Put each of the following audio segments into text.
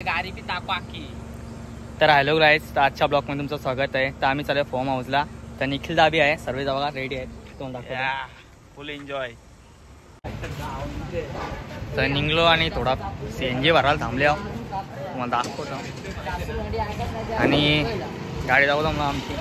गाडी बी टाकू आखी. तर हॅलो गाईज, तर आजच्या ब्लॉगमध्ये तुमचं स्वागत आहे. तर आम्ही चालू फॉर्म हाऊसला. तर निखिल दाबी आहे, सर्व जागा रेडी आहेत. तोंड फुल एन्जॉय. तर निघलो आणि थोडा CNG भरायला थांबले आहो, तुम्हाला दाखवतो. आणि गाडी दाखवतो मग आमची.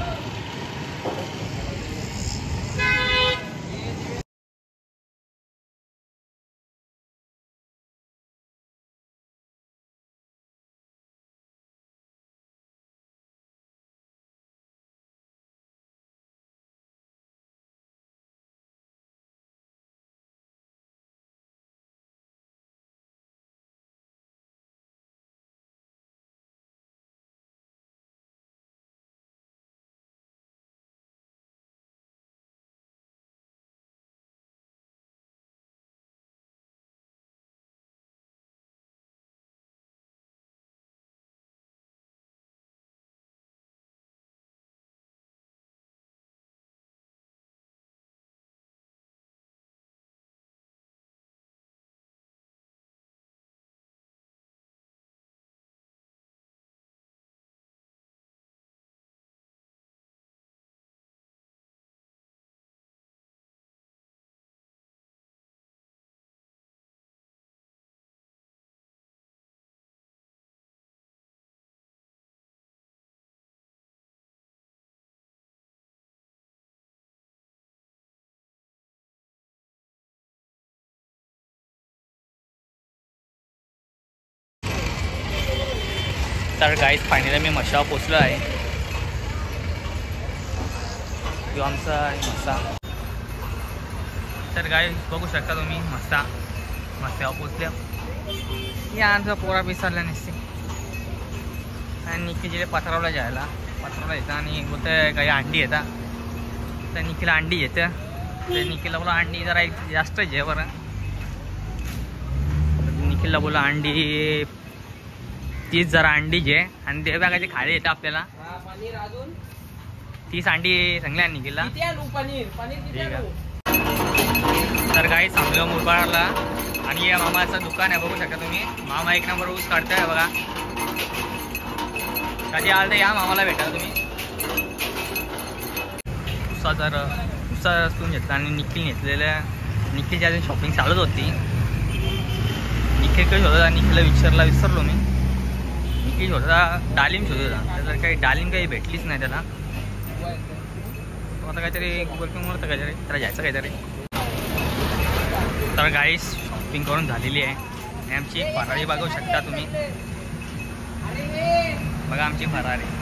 तर गाईज फायनली मी मशावर पोचलो आहे. तो आमचा मस्सा. तर गाईज बघू शकता तुम्ही, मस्त्यावर पोचल्या. या आमचा पोरा पिसारला नसते आणि निखिल पत्रावला जायला येतं आणि बोलतं काही अंडी येतात. तर निखिल अंडी येतं. तर निखिलला बोला अंडी जरा एक जास्तच आहे बरं. निखिलला बोला अंडी 30 जरा अंडी जे आणि ते बघायचे खाली येतं आपल्याला. 30 अंडी चांगल्या निघेला. ठीक आहे. तर काही चांगलं मुरबाडला आणि या मामाचं दुकान आहे, बघू शकता तुम्ही. मामा एक नंबर ऊस काढताय बघा. कधी आलं तर या मामाला भेटा तुम्ही. उसा रचून घेतला आणि निखिल निखिलची अजून शॉपिंग चालत होती. निखिल काही शोधत, निखिलला विसरलो मी. निखिल होता डालिम शोधत होता, त्याला काही डालिम काही भेटलीच नाही त्याला. तो आता काहीतरी गुगल पेवर तर काहीतरी त्याला जायचं काहीतरी. तर गाईस शॉपिंग करून झालेली आहे आणि आमची फरारी बघू शकता तुम्ही. बघा आमची फरारी.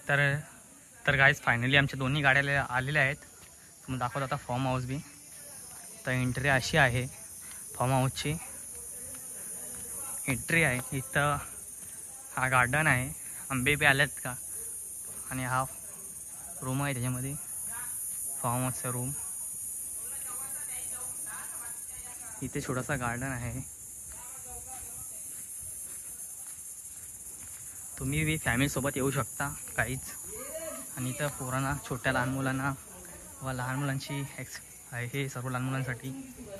तर गाईज फायनली आमच्या दोन्ही गाड्या आलेल्या आहेत. मग दाखवत आता फॉर्म हाऊस बी. तर एंट्री अशी आहे फॉर्म हाऊसची. एंट्री आहे इथं. हा गार्डन आहे, आंबे बी आलेत का. आणि हा रूम आहे, त्याच्यामध्ये फॉर्म हाऊसचा रूम. इथे छोटासा गार्डन आहे. तुम्ही बी फॅमिलीसोबत येऊ शकता काहीच. आणि इथं पोरांना, छोट्या लहान मुलांना व लहान मुलांची हे सर्व लहान मुलांसाठी,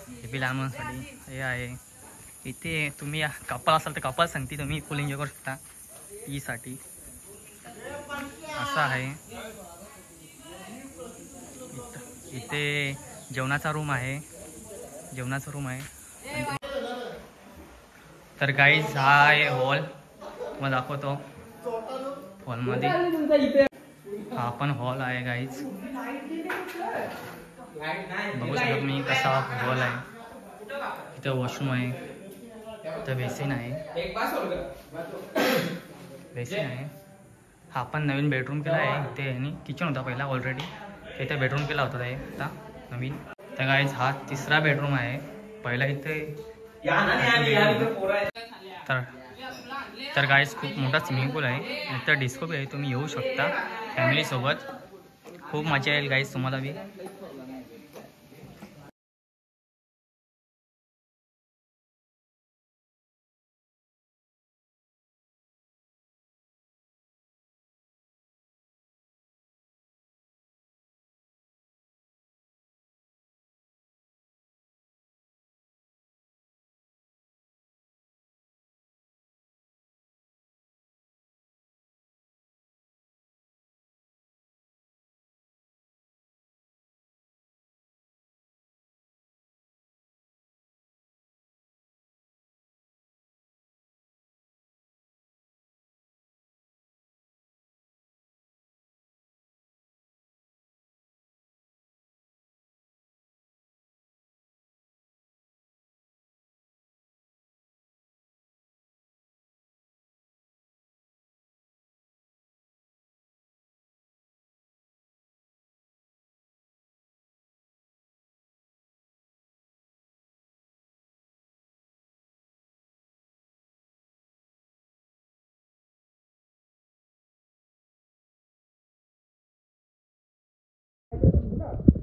हे बी लहान मुलांसाठी हे आहे. इथे तुम्ही कपल असाल तर कपल सांगते तुम्ही फुल एन्जॉय करू शकता साठी. असं आहे. इथे जेवणाचा रूम आहे. जेवणाचा रूम आहे. तर गाईज हा आहे हॉल, मग दाखवतो हॉलमध्ये. हा पण हॉल आहे गाईज, बघू शकता तुम्ही कसा हॉल आहे. इथं वॉशरूम आहे, इथं बेसिन आहे. हा पण नवीन बेडरूम केला आहे इथे. आणि किचन होता पहिला ऑलरेडी, इथे बेडरूम केला होता आहे आता नवीन. तर गाईज हा तिसरा बेडरूम आहे. पहिला इथे तर गाईज खूप मोठा स्विमिंग पूल आहे. इथं डिस्को बी आहे, तुम्ही येऊ शकता फॅमिलीसोबत. खूप मजा येईल गाईज तुम्हाला बी.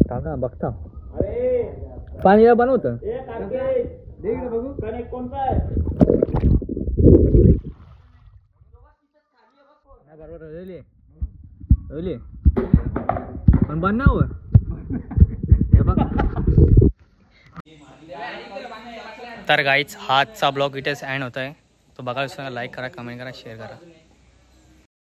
काका बघता पाणी बनवत बघू कोणता आहे. पण बनव तर गाईच हाचा ब्लॉग इथेच एंड होत आहे. तो बघायला लाईक करा, कमेंट करा, शेअर करा.